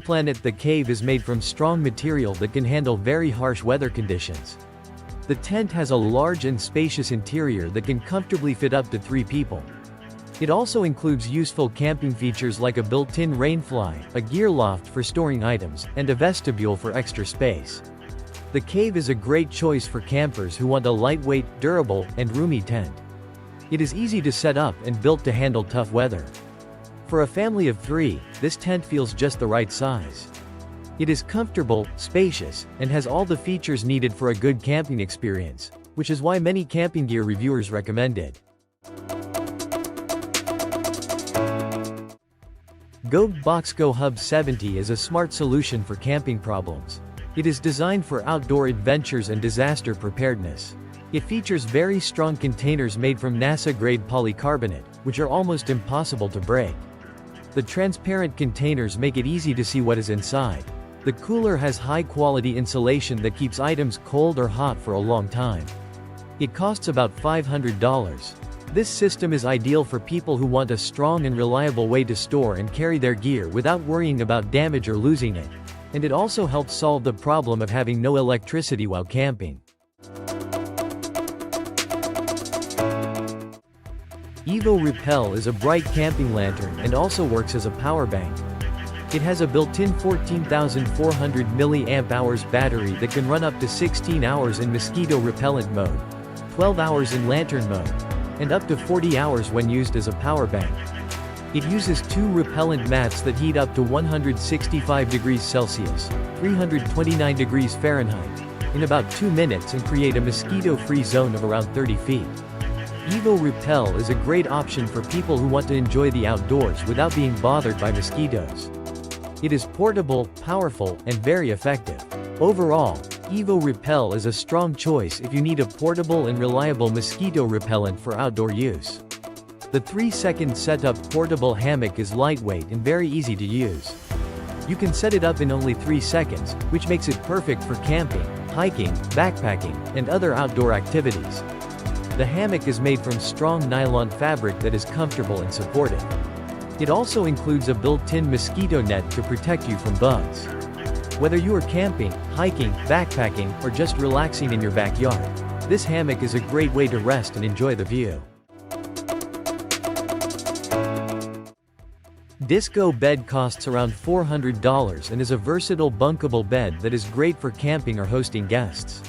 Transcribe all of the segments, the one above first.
Planet the cave is made from strong material that can handle very harsh weather conditions. The tent has a large and spacious interior that can comfortably fit up to 3 people. It also includes useful camping features like a built-in rainfly, a gear loft for storing items, and a vestibule for extra space. The cave is a great choice for campers who want a lightweight, durable, and roomy tent. It is easy to set up and built to handle tough weather. For a family of 3, this tent feels just the right size. It is comfortable, spacious, and has all the features needed for a good camping experience, which is why many camping gear reviewers recommend it. Boxco Hub 70 is a smart solution for camping problems. It is designed for outdoor adventures and disaster preparedness. It features very strong containers made from NASA-grade polycarbonate, which are almost impossible to break. The transparent containers make it easy to see what is inside. The cooler has high-quality insulation that keeps items cold or hot for a long time. It costs about $500. This system is ideal for people who want a strong and reliable way to store and carry their gear without worrying about damage or losing it. And it also helps solve the problem of having no electricity while camping. Evo Repel is a bright camping lantern and also works as a power bank. It has a built-in 14,400 mAh battery that can run up to 16 hours in mosquito repellent mode, 12 hours in lantern mode, and up to 40 hours when used as a power bank. It uses 2 repellent mats that heat up to 165 degrees Celsius, 329 degrees Fahrenheit, in about 2 minutes and create a mosquito-free zone of around 30 feet. Evo Repel is a great option for people who want to enjoy the outdoors without being bothered by mosquitoes. It is portable, powerful, and very effective. Overall, Evo Repel is a strong choice if you need a portable and reliable mosquito repellent for outdoor use. The 3-second setup portable hammock is lightweight and very easy to use. You can set it up in only 3 seconds, which makes it perfect for camping, hiking, backpacking, and other outdoor activities. The hammock is made from strong nylon fabric that is comfortable and supportive. It also includes a built-in mosquito net to protect you from bugs. Whether you are camping, hiking, backpacking, or just relaxing in your backyard, this hammock is a great way to rest and enjoy the view. Disco bed costs around $400 and is a versatile bunkable bed that is great for camping or hosting guests.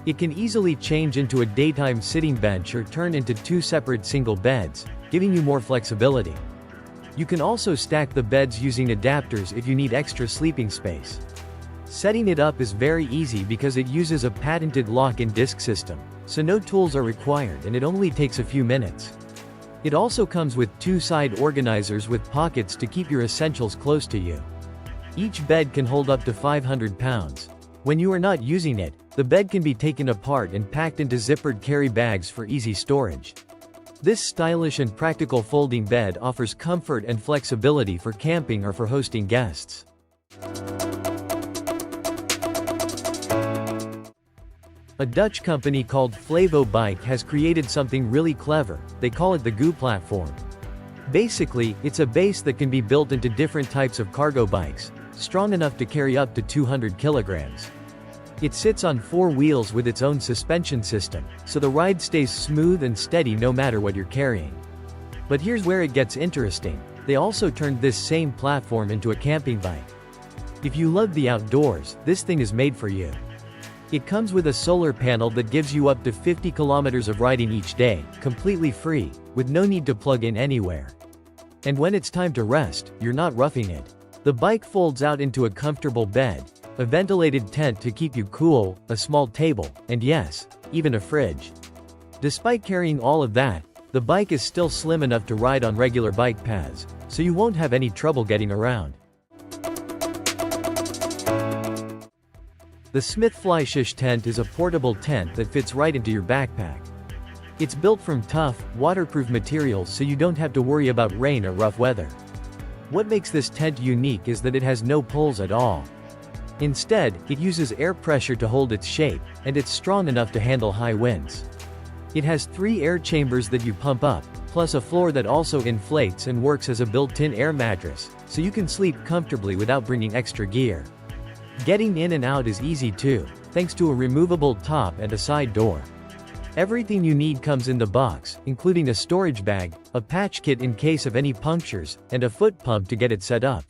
It can easily change into a daytime sitting bench or turn into 2 separate single beds, giving you more flexibility. You can also stack the beds using adapters if you need extra sleeping space. Setting it up is very easy because it uses a patented lock and disc system, so no tools are required and it only takes a few minutes. It also comes with 2 side organizers with pockets to keep your essentials close to you. Each bed can hold up to 500 pounds. When you are not using it, the bed can be taken apart and packed into zippered carry bags for easy storage. This stylish and practical folding bed offers comfort and flexibility for camping or for hosting guests. A Dutch company called Flavo Bike has created something really clever. They call it the Goo platform. Basically, it's a base that can be built into different types of cargo bikes, strong enough to carry up to 200 kilograms. It sits on 4 wheels with its own suspension system, so the ride stays smooth and steady no matter what you're carrying. But here's where it gets interesting. They also turned this same platform into a camping bike. If you love the outdoors, this thing is made for you. It comes with a solar panel that gives you up to 50 kilometers of riding each day, completely free, with no need to plug in anywhere. And when it's time to rest, you're not roughing it. The bike folds out into a comfortable bed, a ventilated tent to keep you cool, a small table, and yes, even a fridge. Despite carrying all of that, the bike is still slim enough to ride on regular bike paths, so you won't have any trouble getting around. The Smith Fleischisch tent is a portable tent that fits right into your backpack. It's built from tough, waterproof materials so you don't have to worry about rain or rough weather. What makes this tent unique is that it has no poles at all. Instead, it uses air pressure to hold its shape, and it's strong enough to handle high winds. It has 3 air chambers that you pump up, plus a floor that also inflates and works as a built-in air mattress, so you can sleep comfortably without bringing extra gear. Getting in and out is easy too, thanks to a removable top and a side door. Everything you need comes in the box, including a storage bag, a patch kit in case of any punctures, and a foot pump to get it set up.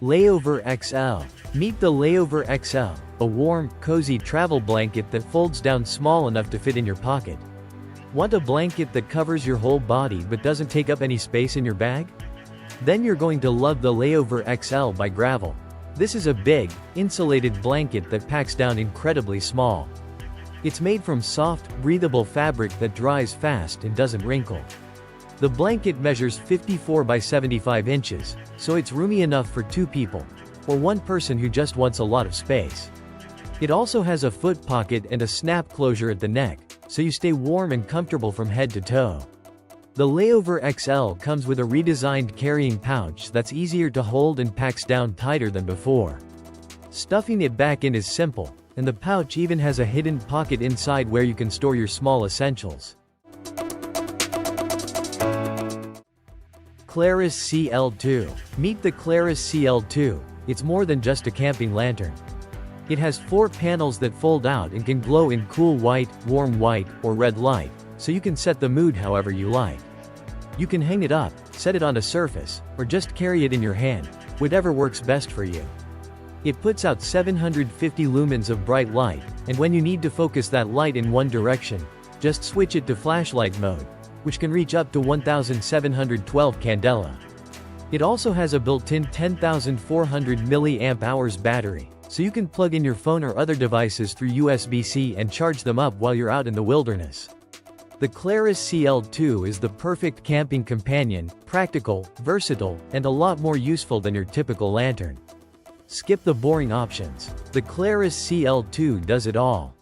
Layover XL. Meet the Layover XL, a warm, cozy travel blanket that folds down small enough to fit in your pocket. Want a blanket that covers your whole body but doesn't take up any space in your bag? Then you're going to love the Layover XL by Gravel. This is a big, insulated blanket that packs down incredibly small. It's made from soft, breathable fabric that dries fast and doesn't wrinkle. The blanket measures 54 by 75 inches, so it's roomy enough for 2 people, or one person who just wants a lot of space. It also has a foot pocket and a snap closure at the neck, so you stay warm and comfortable from head to toe. The Layover XL comes with a redesigned carrying pouch that's easier to hold and packs down tighter than before. Stuffing it back in is simple, and the pouch even has a hidden pocket inside where you can store your small essentials. Claris CL2. Meet the Claris CL2. It's more than just a camping lantern. It has 4 panels that fold out and can glow in cool white, warm white, or red light, so you can set the mood however you like. You can hang it up, set it on a surface, or just carry it in your hand, whatever works best for you. It puts out 750 lumens of bright light, and when you need to focus that light in one direction, just switch it to flashlight mode, which can reach up to 1712 candela. It also has a built-in 10,400 mAh battery, so you can plug in your phone or other devices through USB-C and charge them up while you're out in the wilderness. The Claris CL2 is the perfect camping companion, practical, versatile, and a lot more useful than your typical lantern. Skip the boring options. The Claris CL2 does it all.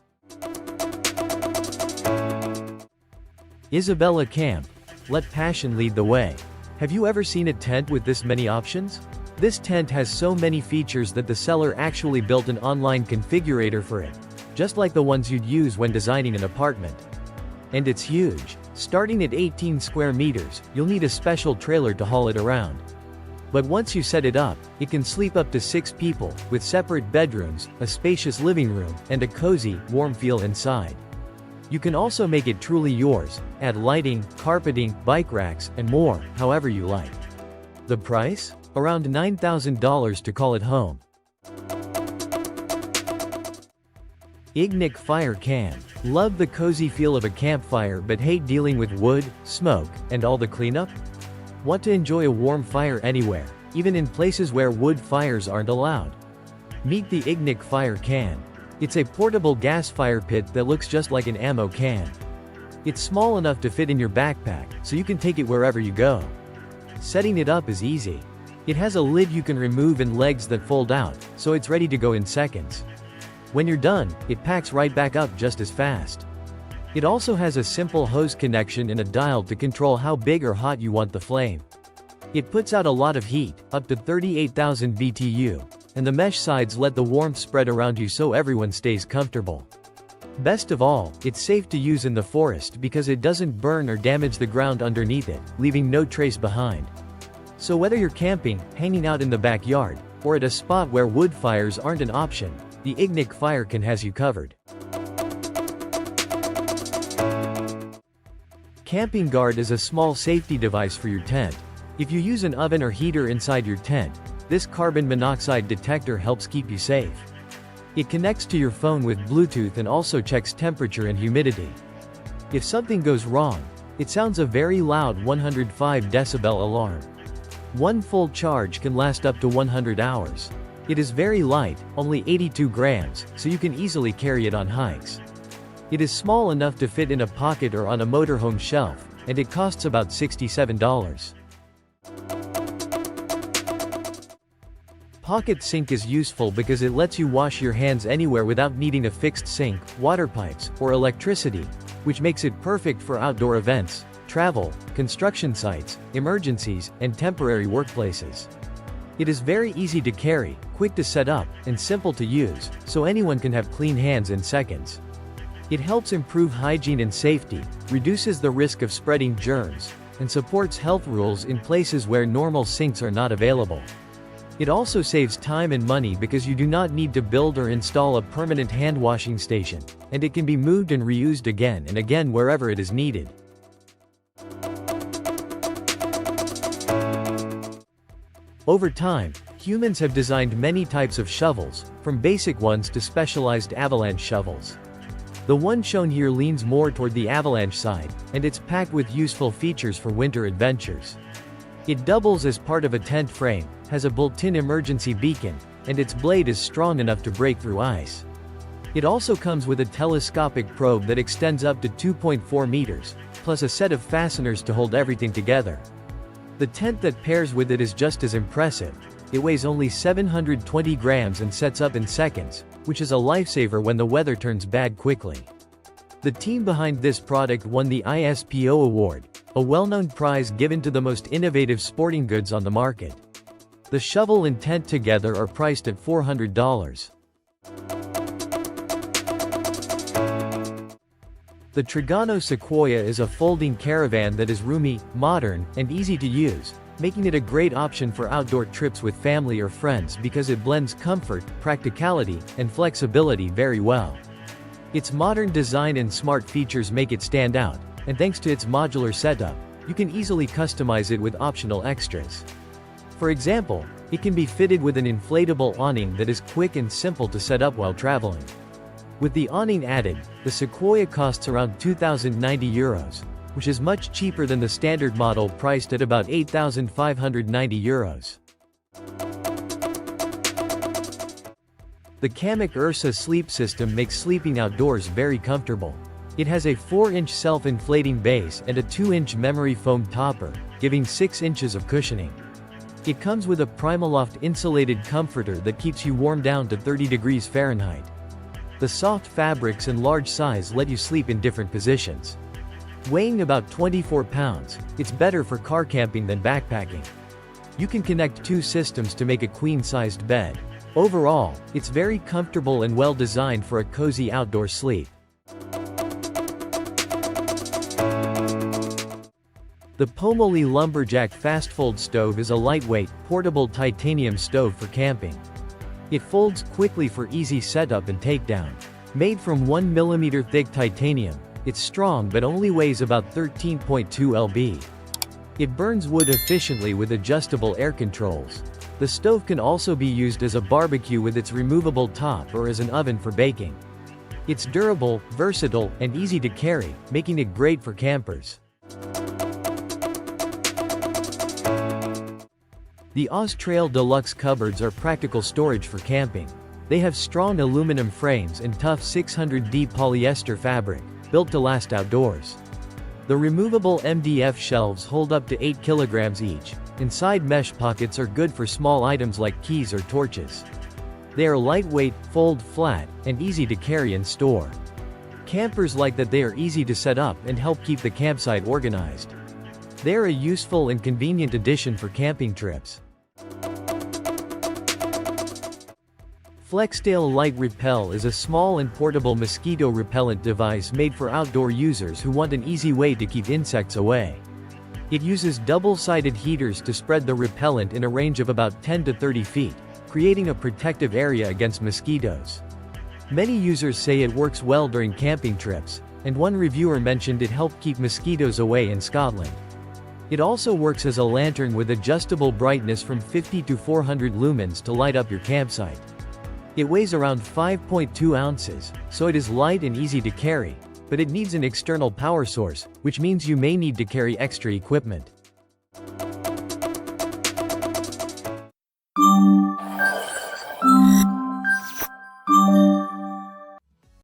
Isabella Camp. Let passion lead the way. Have you ever seen a tent with this many options? This tent has so many features that the seller actually built an online configurator for it, just like the ones you'd use when designing an apartment. And it's huge. Starting at 18 square meters, you'll need a special trailer to haul it around. But once you set it up, it can sleep up to 6 people, with separate bedrooms, a spacious living room, and a cozy, warm feel inside. You can also make it truly yours, add lighting, carpeting, bike racks, and more, however you like. The price? Around $9,000 to call it home. Ignic Fire Can. Love the cozy feel of a campfire but hate dealing with wood, smoke, and all the cleanup? Want to enjoy a warm fire anywhere, even in places where wood fires aren't allowed? Meet the Ignic Fire Can. It's a portable gas fire pit that looks just like an ammo can. It's small enough to fit in your backpack, so you can take it wherever you go. Setting it up is easy. It has a lid you can remove and legs that fold out, so it's ready to go in seconds. When you're done, it packs right back up just as fast. It also has a simple hose connection and a dial to control how big or hot you want the flame. It puts out a lot of heat, up to 38,000 BTU, and the mesh sides let the warmth spread around you so everyone stays comfortable. Best of all, it's safe to use in the forest because it doesn't burn or damage the ground underneath it, leaving no trace behind. So whether you're camping, hanging out in the backyard, or at a spot where wood fires aren't an option, the Ignic Fire Can has you covered. Camping Guard is a small safety device for your tent. If you use an oven or heater inside your tent, this carbon monoxide detector helps keep you safe. It connects to your phone with Bluetooth and also checks temperature and humidity. If something goes wrong, it sounds a very loud 105 decibel alarm. One full charge can last up to 100 hours. It is very light, only 82 grams, so you can easily carry it on hikes. It is small enough to fit in a pocket or on a motorhome shelf, and it costs about $67. Pocket Sink is useful because it lets you wash your hands anywhere without needing a fixed sink, water pipes, or electricity, which makes it perfect for outdoor events, travel, construction sites, emergencies, and temporary workplaces. It is very easy to carry, quick to set up, and simple to use, so anyone can have clean hands in seconds. It helps improve hygiene and safety, reduces the risk of spreading germs, and supports health rules in places where normal sinks are not available. It also saves time and money because you do not need to build or install a permanent hand washing station, and it can be moved and reused again and again wherever it is needed. Over time, humans have designed many types of shovels, from basic ones to specialized avalanche shovels. The one shown here leans more toward the avalanche side, and it's packed with useful features for winter adventures. It doubles as part of a tent frame, has a built-in emergency beacon, and its blade is strong enough to break through ice. It also comes with a telescopic probe that extends up to 2.4 meters, plus a set of fasteners to hold everything together. The tent that pairs with it is just as impressive. It weighs only 720 grams and sets up in seconds, which is a lifesaver when the weather turns bad quickly. The team behind this product won the ISPO Award, a well-known prize given to the most innovative sporting goods on the market. The shovel and tent together are priced at $400. The Trigano Sequoia is a folding caravan that is roomy, modern, and easy to use, making it a great option for outdoor trips with family or friends because it blends comfort, practicality, and flexibility very well. Its modern design and smart features make it stand out, and thanks to its modular setup, you can easily customize it with optional extras. For example, it can be fitted with an inflatable awning that is quick and simple to set up while traveling. With the awning added, the Sequoia costs around €2,090, which is much cheaper than the standard model priced at about €8,590. The Kamak Ursa sleep system makes sleeping outdoors very comfortable. It has a 4-inch self-inflating base and a 2-inch memory foam topper, giving 6 inches of cushioning. It comes with a Primaloft insulated comforter that keeps you warm down to 30 degrees Fahrenheit. The soft fabrics and large size let you sleep in different positions. Weighing about 24 pounds, it's better for car camping than backpacking. You can connect 2 systems to make a queen-sized bed. Overall, it's very comfortable and well designed for a cozy outdoor sleep. The Pomoli Lumberjack Fast Fold Stove is a lightweight, portable titanium stove for camping. It folds quickly for easy setup and takedown. Made from 1 mm thick titanium, it's strong but only weighs about 13.2 lb. It burns wood efficiently with adjustable air controls. The stove can also be used as a barbecue with its removable top or as an oven for baking. It's durable, versatile, and easy to carry, making it great for campers. The Austrail Deluxe cupboards are practical storage for camping. They have strong aluminum frames and tough 600D polyester fabric, built to last outdoors. The removable MDF shelves hold up to 8 kilograms each, and side mesh pockets are good for small items like keys or torches. They are lightweight, fold flat, and easy to carry and store. Campers like that they are easy to set up and help keep the campsite organized. They are a useful and convenient addition for camping trips. FlexTail Light Repel is a small and portable mosquito repellent device made for outdoor users who want an easy way to keep insects away. It uses double-sided heaters to spread the repellent in a range of about 10 to 30 feet, creating a protective area against mosquitoes. Many users say it works well during camping trips, and one reviewer mentioned it helped keep mosquitoes away in Scotland. It also works as a lantern with adjustable brightness from 50 to 400 lumens to light up your campsite. It weighs around 5.2 ounces, so it is light and easy to carry, but it needs an external power source, which means you may need to carry extra equipment.